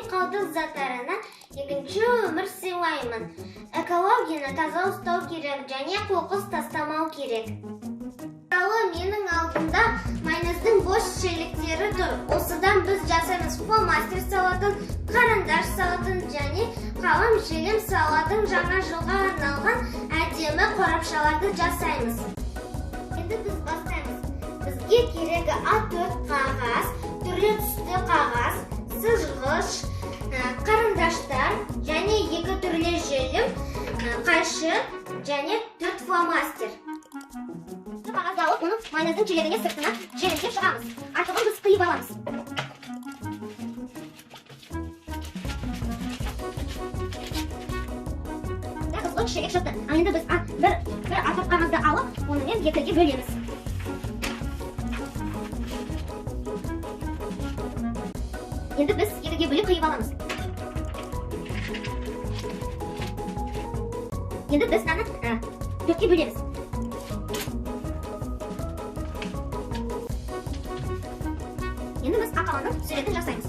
қалдық заттарына екінші өмір сыйлаймын. Экологияны таза ұстау керек және қоқыс тастамау керек. Мысалы, менің алдымда майонездің бос шелектері тұр. Осыдан біз жасаймыз фломастер салатын, қарындаш салатын және қалам желім салатын жаңа жылға арналған әдемі қорапшаларды жасаймыз. Енді біз бастаймыз. Бізге керегі A4 қағаз, түрлі түсті қағаз, сызғыш, қарындаштар және 2 түрлі желім, қайшы және 4 фломастер. Қағазды алып, оны майонездің желегіне сыртына желімдеп шығамыз. Артығын біз қиып аламыз. Қызғылт шелек шықты. Енді біз бір A4 қағазды алып, онымен 2-ге бөлеміз. Енді біз 2-ге бөліп қиып аламыз. Енді біз мынаны 4-ге бөлеміз. Енді біз ақаланың суретін жасаймыз.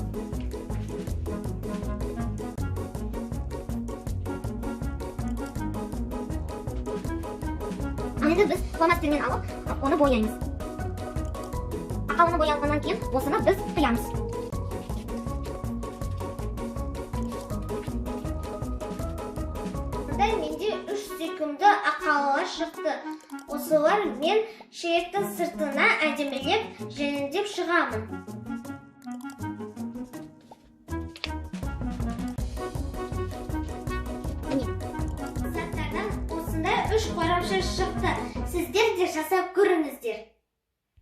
Енді біз фломастермен алып, оны бояймыз. Ақаланы боялғаннан кейін, осыны біз қиямыз. Менде 3 секунды ақалылар шықты. Осылар мен шелектің сыртына әдемілеп, желімдеп шығамын. Заттардан осындай 3 қорапша шықты. Сіздер де жасап